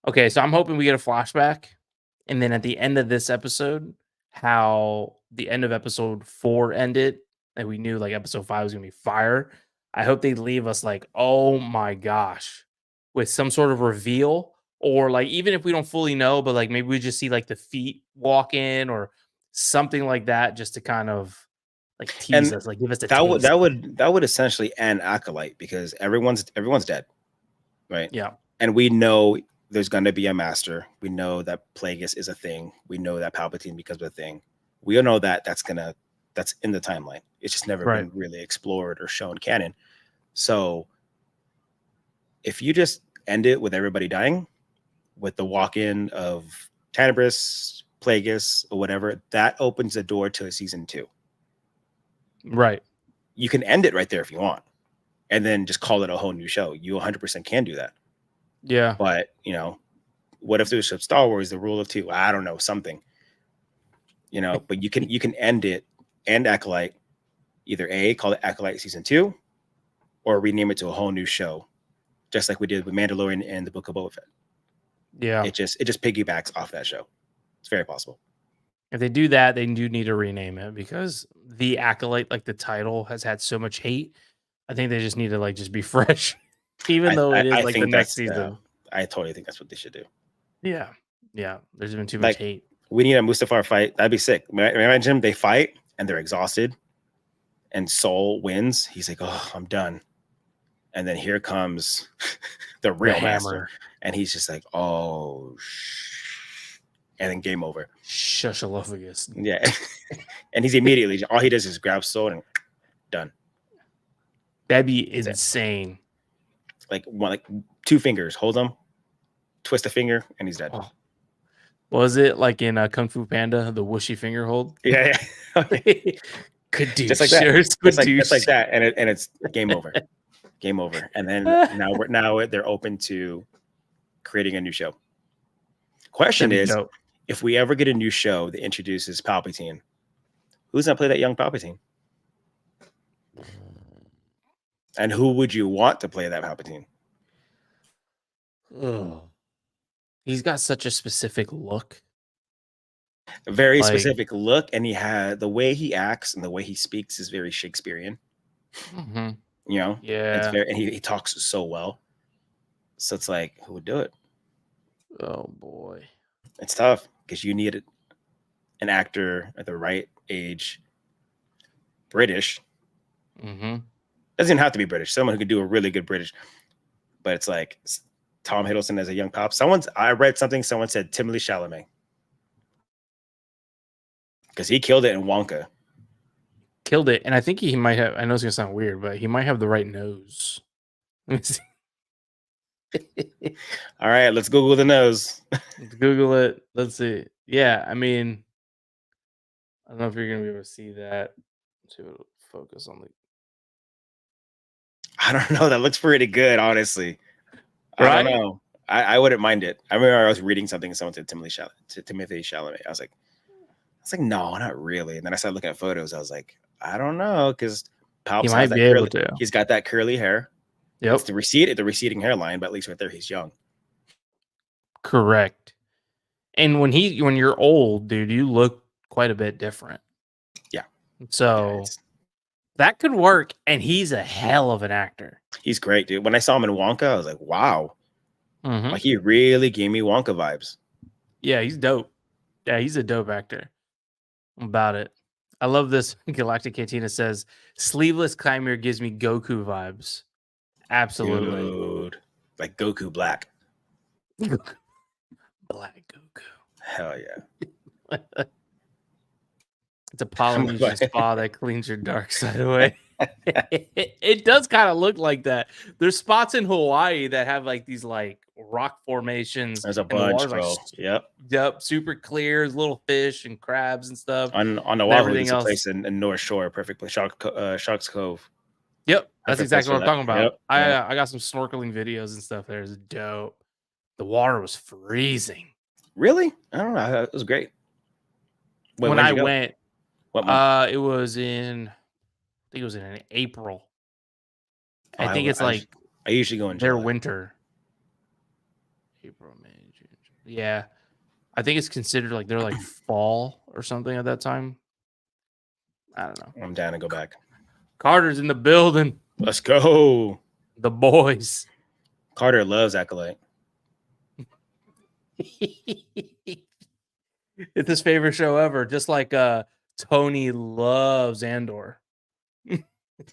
Okay, so I'm hoping we get a flashback, and then at the end of this episode, how the end of episode 4 ended, and we knew like episode 5 was gonna be fire. I hope they leave us like, oh my gosh, with some sort of reveal, or like even if we don't fully know, but like maybe we just see like the feet walk in or something like that, just to kind of like tease us, like give us a taste. That would essentially end Acolyte, because everyone's dead, right? Yeah. And we know there's going to be a master. We know that Plagueis is a thing. We know that Palpatine becomes a thing. We all know that that's in the timeline. It's just never been really explored or shown canon. So if you just end it with everybody dying, with the walk-in of Tenebris, Plagueis, or whatever, that opens the door to a season 2. Right. You can end it right there if you want, and then just call it a whole new show. You 100% can do that. Yeah. But, what if there's Star Wars, the rule of 2? I don't know, something. But you can end it, and Acolyte, either call it Acolyte season 2, or rename it to a whole new show, just like we did with Mandalorian and the Book of Boba Fett. Yeah. It just piggybacks off that show. It's very possible. If they do that, they do need to rename it, because the Acolyte, like the title, has had so much hate. I think they just need to just be fresh, even though it is the next season. I totally think that's what they should do. Yeah. There's been too much hate. We need a Mustafar fight. That'd be sick. Imagine they fight and they're exhausted, and Soul wins. He's like, "Oh, I'm done." And then here comes the real master, and he's just like, "Oh, and then game over. Shushalophagus. Yeah. And he's immediately, all he does is grab Soul and done. That'd be insane. Like 2 fingers, hold them, twist a finger, and he's dead. Oh. Was it like in Kung Fu Panda, the whooshy finger hold? Yeah. Kadoosh. Just like that. Just like that, and it's game over. Game over. And then now they're open to creating a new show. Question is, if we ever get a new show that introduces Palpatine, who's gonna play that young Palpatine? And who would you want to play that Palpatine? Oh. He's got such a specific look. A very specific look, and he had the way he acts and the way he speaks is very Shakespearean. Mm-hmm. Yeah. It's very, and he talks so well. So it's like, who would do it? Oh boy, it's tough, because you need an actor at the right age, British. Mm-hmm. Doesn't even have to be British. Someone who could do a really good British. But it's like Tom Hiddleston as a young pop. I read something. Someone said Timothée Chalamet, because he killed it in Wonka. Killed it, and I think he might have. I know it's gonna sound weird, but he might have the right nose. Let me see. All right, let's Google the nose. Let's Google it. Let's see. Yeah, I mean, I don't know if you're gonna be able to see that. Let's see if it'll focus on I don't know. That looks pretty good, honestly. Right? I don't know. I wouldn't mind it. I remember I was reading something and someone said Timothée Chalamet. I was like, no, not really. And then I started looking at photos. I was like, I don't know, because Palps has that curly, he's got that curly hair. Yep. It's the receding hairline, but at least right there, he's young. Correct. And when you're old, dude, you look quite a bit different. Yeah. So that could work, and he's a hell of an actor. He's great, dude. When I saw him in Wonka, I was like, wow. Mm-hmm. Like, he really gave me Wonka vibes. Yeah, he's dope. Yeah, he's a dope actor. About it. I love this. Galactic Katina says, sleeveless Chimera gives me Goku vibes. Absolutely. Dude. Like Goku Black. Black Goku. Hell yeah. It's a Polynesian spa that cleans your dark side away. It does kind of look like that. There's spots in Hawaii that have these rock formations. There's a bunch, bro. Yep. Super clear, little fish and crabs and stuff. On Oahu, there's a place in North Shore, perfect place. Shark's Cove. Yep, that's Perfect exactly place what for I'm that. talking about. Yep. Yep. I got some snorkeling videos and stuff there. It's dope. The water was freezing. Really? I don't know. It was great. When When'd I you go? went, What month? it was in, I think it was in April. Oh, I think it's like I usually go in their July. winter. April, May, June. Yeah. I think it's considered like they're like fall or something at that time. I don't know. I'm down to go back. Carter's in the building. Let's go. The boys. Carter loves Acolyte. It's his favorite show ever. Just like Tony loves Andor.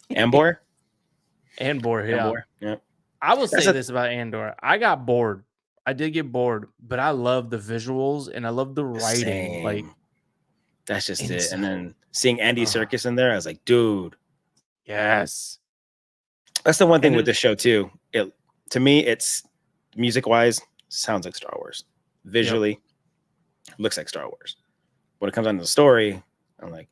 Ambor? Andor, yeah. Ambor. Yeah. I will say this about Andor. I got bored. I did get bored, but I love the visuals and I love the writing. Same. Like that's just it. And then seeing Andy Serkis in there, I was like, dude. Yes. That's the one thing with this show too. To me, it's music wise, sounds like Star Wars. Visually, looks like Star Wars. When it comes down to the story, I'm like,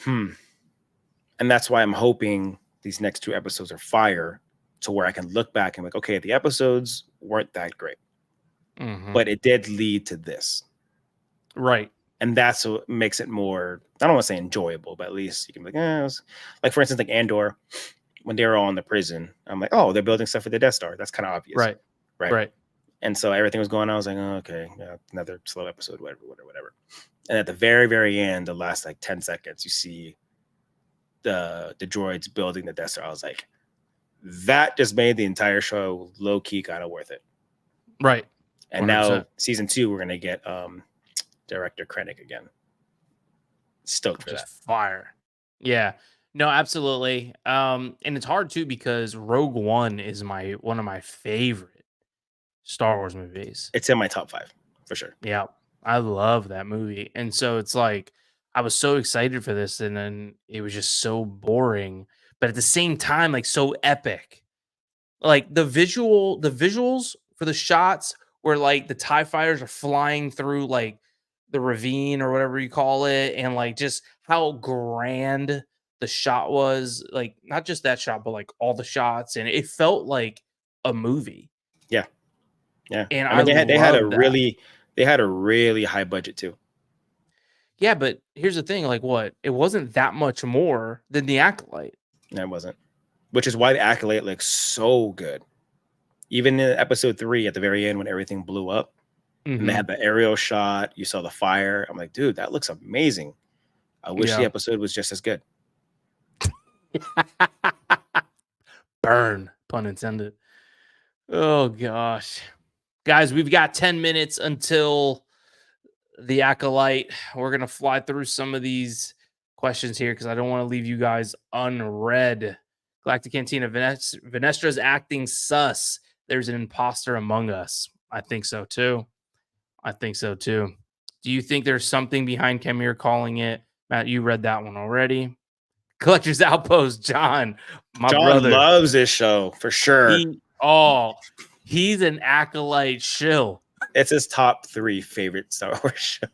And that's why I'm hoping these next 2 episodes are fire to where I can look back and like, okay, the episodes weren't that great. But it did lead to this. Right. And that's what makes it more, I don't want to say enjoyable, but at least you can be like, like for instance, like Andor, when they were all in the prison, I'm like, oh, they're building stuff for the Death Star. That's kind of obvious. Right. And so everything was going on. I was like, oh, okay, yeah, another slow episode, whatever. And at the very, very end, the last like 10 seconds, you see the droids building the Death Star. I was like, that just made the entire show low key kind of worth it. Right. And 100%. Now season 2, we're gonna get director Krennic again. Stoked for that. Fire. Yeah. No, absolutely. And it's hard too because Rogue One is one of my favorite Star Wars movies. It's in my top 5 for sure. Yeah. I love that movie. And so it's like I was so excited for this and then it was just so boring, but at the same time like so epic. Like the visuals for the shots where like the TIE fighters are flying through like the ravine or whatever you call it, and like just how grand the shot was, like not just that shot, but like all the shots, and it felt like a movie. Yeah. And I mean, they had a really high budget too. Yeah, but here's the thing, like what? It wasn't that much more than the Acolyte. No, it wasn't. Which is why the Acolyte looks so good. Even in episode 3 at the very end when everything blew up, and they had the aerial shot, you saw the fire. I'm like, dude, that looks amazing. I wish the episode was just as good. Burn, pun intended. Oh gosh. Guys, we've got 10 minutes until the Acolyte. We're going to fly through some of these questions here because I don't want to leave you guys unread. Galactic Cantina, Venestra's acting sus. There's an imposter among us. I think so too. Do you think there's something behind Kemir calling it? Matt, you read that one already. Collector's Outpost, John, John brother, loves this show for sure. He's an Acolyte shill. It's his top 3 favorite Star Wars show.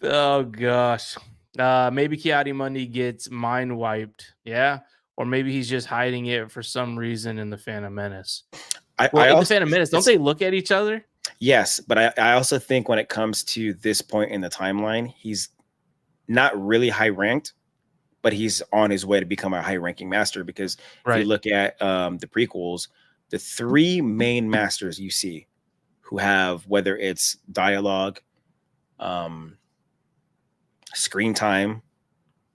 Oh gosh. Maybe Ki-Adi-Mundi gets mind wiped. Yeah. Or maybe he's just hiding it for some reason in the Phantom Menace. In the Phantom Menace, don't they look at each other? Yes, but I also think when it comes to this point in the timeline, he's not really high ranked, but he's on his way to become a high ranking master because if you look at the prequels, the 3 main masters you see who have, whether it's dialogue, screen time,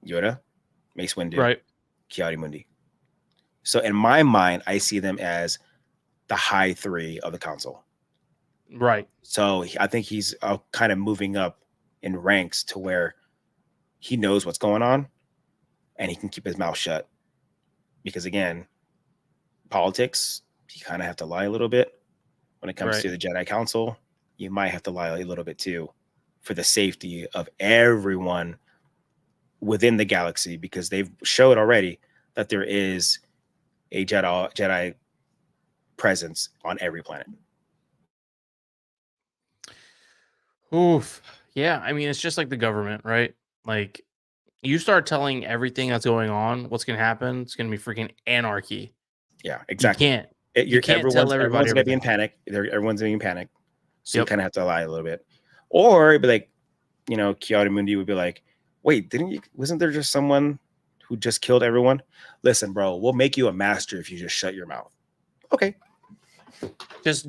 Yoda, Mace Windu, Ki-Adi-Mundi. So in my mind, I see them as the high 3 of the console. Right. So I think he's kind of moving up in ranks to where he knows what's going on and he can keep his mouth shut. Because again, politics, you kind of have to lie a little bit. When it comes to the Jedi Council, you might have to lie a little bit too for the safety of everyone within the galaxy, because they've showed already that there is a Jedi presence on every planet. Oof. Yeah, I mean, it's just like the government, right? Like, You start telling everything that's going on, what's going to happen, it's going to be freaking anarchy. Yeah, exactly. You can't tell everybody everyone's going to be in panic. Everyone's going to be in panic. So you kind of have to lie a little bit. Or it'd be like, you know, Mundi would be like, wait, wasn't there just someone who just killed everyone? Listen, bro, we'll make you a master if you just shut your mouth. Okay. Just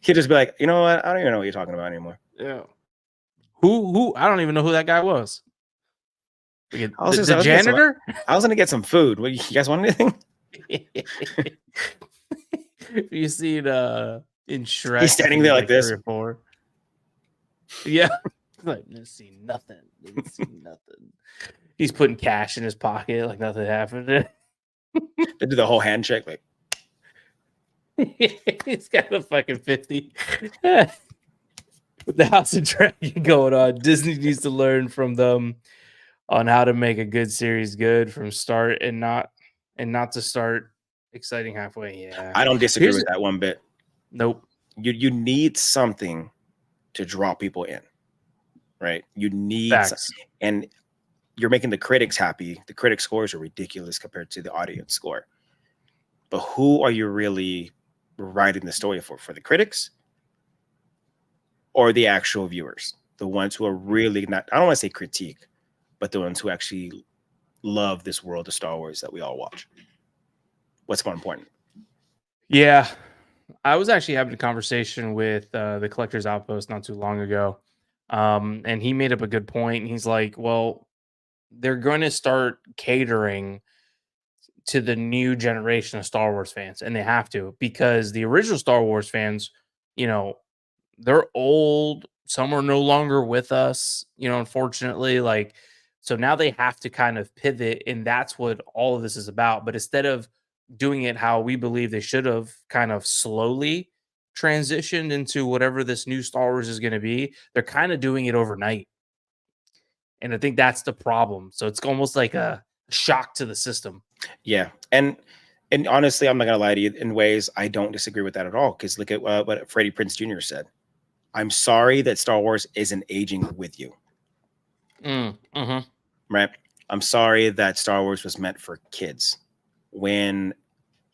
He'll just be like, you know what? I don't even know what you're talking about anymore. Yeah. Who? I don't even know who that guy was. The janitor? I was gonna get some food. What, you guys want anything? You see it in Shrek. He's standing there like this. 3 or 4. Yeah. Like, didn't see nothing. He's putting cash in his pocket like nothing happened. They do the whole handshake, like he's got a fucking 50. With the House of Dragon going on, Disney needs to learn from them on how to make a good series good from start and not to start exciting halfway. Yeah, I don't disagree with that one bit. Nope. You need something to draw people in, right? You need and you're making the critics happy. The critic scores are ridiculous compared to the audience score. But who are you really writing the story for the critics or the actual viewers? The ones who are really not, I don't want to say critique, but the ones who actually love this world of Star Wars that we all watch. What's more important? Yeah. I was actually having a conversation with the Collector's Outpost not too long ago. And he made up a good point. He's like, well, they're going to start catering to the new generation of Star Wars fans, and they have to, because the original Star Wars fans, you know, they're old. Some are no longer with us, you know, unfortunately. Like, so now they have to kind of pivot, and that's what all of this is about. But instead of doing it how we believe they should have, kind of slowly transitioned into whatever this new Star Wars is going to be, they're kind of doing it overnight. And I think that's the problem. So it's almost like a shock to the system. Yeah. And honestly, I'm not going to lie to you, in ways I don't disagree with that at all. Because look at what Freddie Prinze Jr. said. I'm sorry that Star Wars isn't aging with you. Right. I'm sorry that Star Wars was meant for kids. When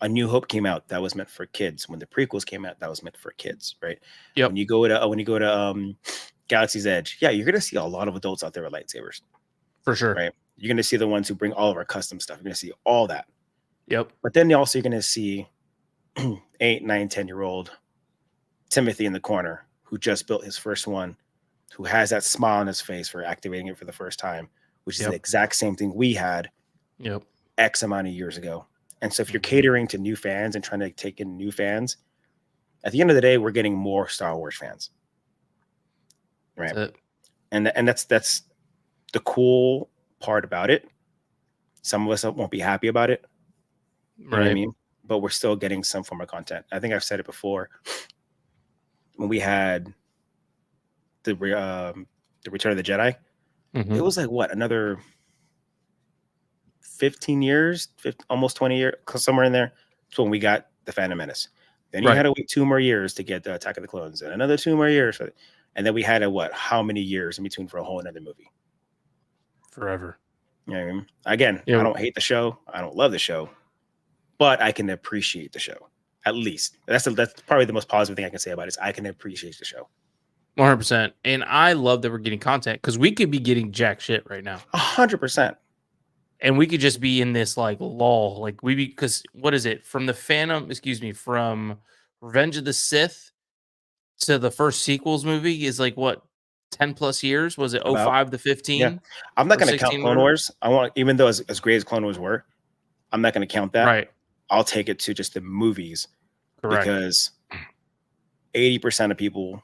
A New Hope came out, that was meant for kids. When the prequels came out, that was meant for kids. Right. Yep. When you go to Galaxy's Edge, yeah, you're going to see a lot of adults out there with lightsabers. For sure. Right. You're going to see the ones who bring all of our custom stuff. You're going to see all that. Yep. But then also you're going to see 8, 9, 10-year-old Timothy in the corner who just built his first one, who has that smile on his face for activating it for the first time, which is the exact same thing we had X amount of years ago. And so if you're catering to new fans and trying to take in new fans, at the end of the day, we're getting more Star Wars fans. Right. And that's the cool part about it. Some of us won't be happy about it. You know what I mean? But we're still getting some form of content. I think I've said it before. When we had the Return of the Jedi, it was like what, another 15 years, almost 20 years, somewhere in there. That's when we got the Phantom Menace. Then you had to wait 2 more years to get the Attack of the Clones, and another 2 more years, and then we had how many years in between for a whole another movie? Forever. You know what I mean? Again, I don't hate the show. I don't love the show, but I can appreciate the show. At least that's probably the most positive thing I can say about it. Is I can appreciate the show. 100%. And I love that we're getting content, because we could be getting jack shit right now. 100%. And we could just be in this like lull, like because what is it, from from Revenge of the Sith to the first sequels movie is like what, 10 plus years? Was it 05 to 15? Yeah. I'm not going to count Clone Wars. Even though as great as Clone Wars were, I'm not going to count that. Right. I'll take it to just the movies. Correct. Because 80% of people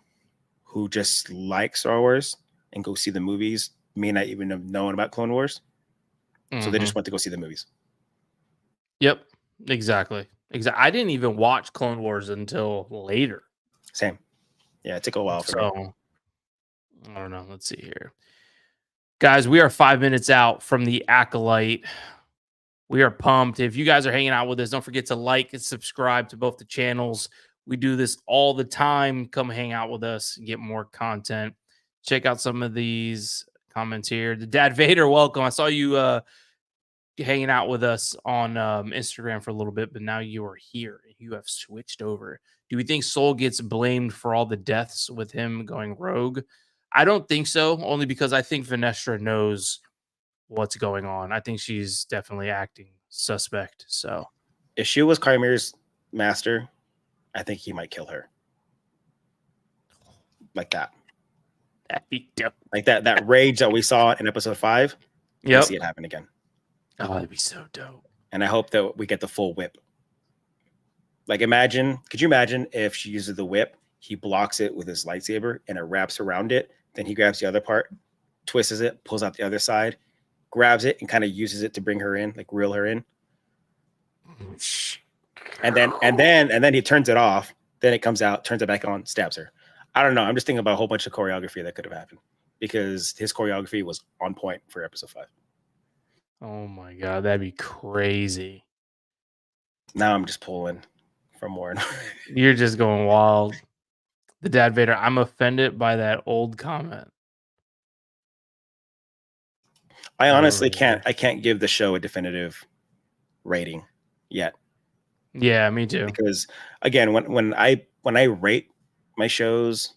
who just like Star Wars and go see the movies may not even have known about Clone Wars. So they just went to go see the movies. Yep. Exactly. I didn't even watch Clone Wars until later. Same. Yeah, it took a while for me. I don't know. Let's see here. Guys, we are 5 minutes out from the Acolyte. We are pumped. If you guys are hanging out with us, don't forget to like and subscribe to both the channels. We do this all the time. Come hang out with us and get more content. Check out some of these comments here. The Dad Vader, welcome. I saw you hanging out with us on Instagram for a little bit, but now you are here. You have switched over. Do we think Soul gets blamed for all the deaths with him going rogue? I don't think so, only because I think Vanestra knows what's going on. I think she's definitely acting suspect. So if she was Chymere's master, I think he might kill her. Like that. That'd be dope. Like that rage that we saw in episode 5. Yep. See it happen again. Oh, that'd be so dope. And I hope that we get the full whip. Like could you imagine if she uses the whip, he blocks it with his lightsaber and it wraps around it, then he grabs the other part, twists it, pulls out the other side, grabs it and kind of uses it to bring her in, like reel her in. And then he turns it off, then it comes out, turns it back on, stabs her. I don't know. I'm just thinking about a whole bunch of choreography that could have happened because his choreography was on point for episode 5. Oh my God, that'd be crazy. Now I'm just pulling for more. You're just going wild. The Dad Vader, I'm offended by that old comment. I honestly can't give the show a definitive rating yet. Yeah, me too. Because again, when I rate my shows,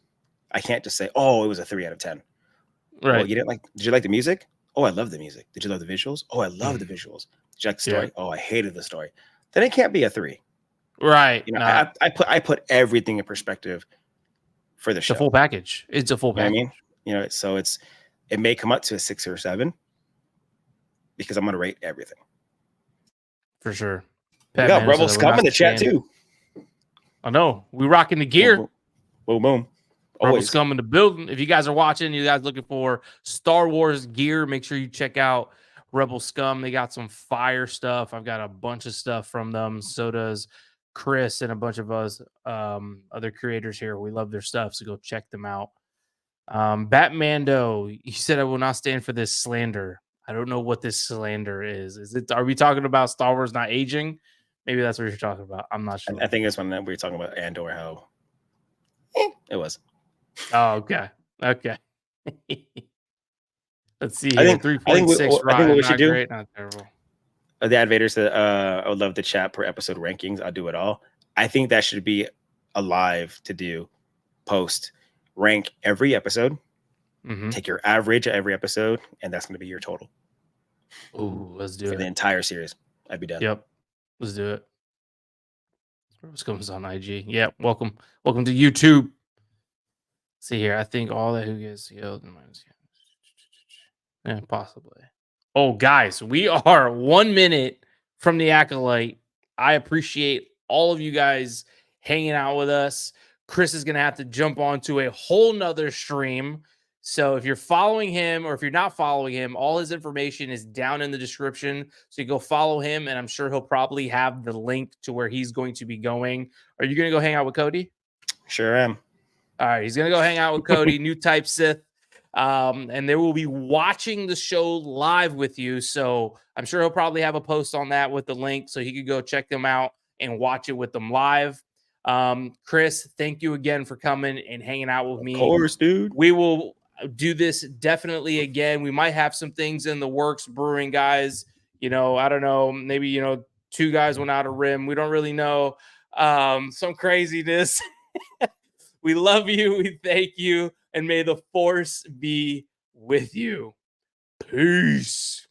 I can't just say, oh, it was a 3 out of 10. Right. Well, did you like the music? Oh, I love the music. Did you love the visuals? Oh, I love the visuals. Did you like the story? Yeah. Oh, I hated the story. Then it can't be a 3. Right. I put everything in perspective for the show. It's a full package. It's a full package. You know what I mean? So it may come up to a 6 or 7 because I'm gonna rate everything. For sure. We got Rebel Scum in the chat too. I know. We rocking the gear. Boom, boom. Boom. Rebel Scum in the building. If you guys are watching, you guys looking for Star Wars gear, make sure you check out Rebel Scum. They got some fire stuff. I've got a bunch of stuff from them. So does Chris and a bunch of us other creators here. We love their stuff, so go check them out. Batmando, he said, I will not stand for this slander. I don't know what this slander is. Are we talking about Star Wars not aging? Maybe that's what you're talking about. I'm not sure. I think it's when we were talking about Andor, how it was. Oh, okay. Okay. Let's see. I think 3.6. I think what we should do. Great, not terrible. The Ad Vader said, I would love to chat per episode rankings. I'll do it all. I think that should be a live to do post. Rank every episode. Mm-hmm. Take your average of every episode, and that's going to be your total. Ooh, let's do it. For the entire series. I'd be done. Yep. Let's do it. Rose comes on IG. Yep. Welcome to YouTube. See here. I think all that who gets killed. Yeah, possibly. Oh, guys, we are 1 minute from the Acolyte. I appreciate all of you guys hanging out with us. Chris is going to have to jump onto a whole nother stream. So if you're following him or if you're not following him, all his information is down in the description. So you go follow him, and I'm sure he'll probably have the link to where he's going to be going. Are you going to go hang out with Cody? Sure am. All right, he's going to go hang out with Cody, new type Sith. And they will be watching the show live with you. So I'm sure he'll probably have a post on that with the link so he could go check them out and watch it with them live. Chris, thank you again for coming and hanging out with me. Of course, dude. We will do this definitely again. We might have some things in the works brewing, guys. I don't know. Maybe, 2 guys went out of rim. We don't really know. Some craziness. We love you. We thank you. And may the force be with you. Peace.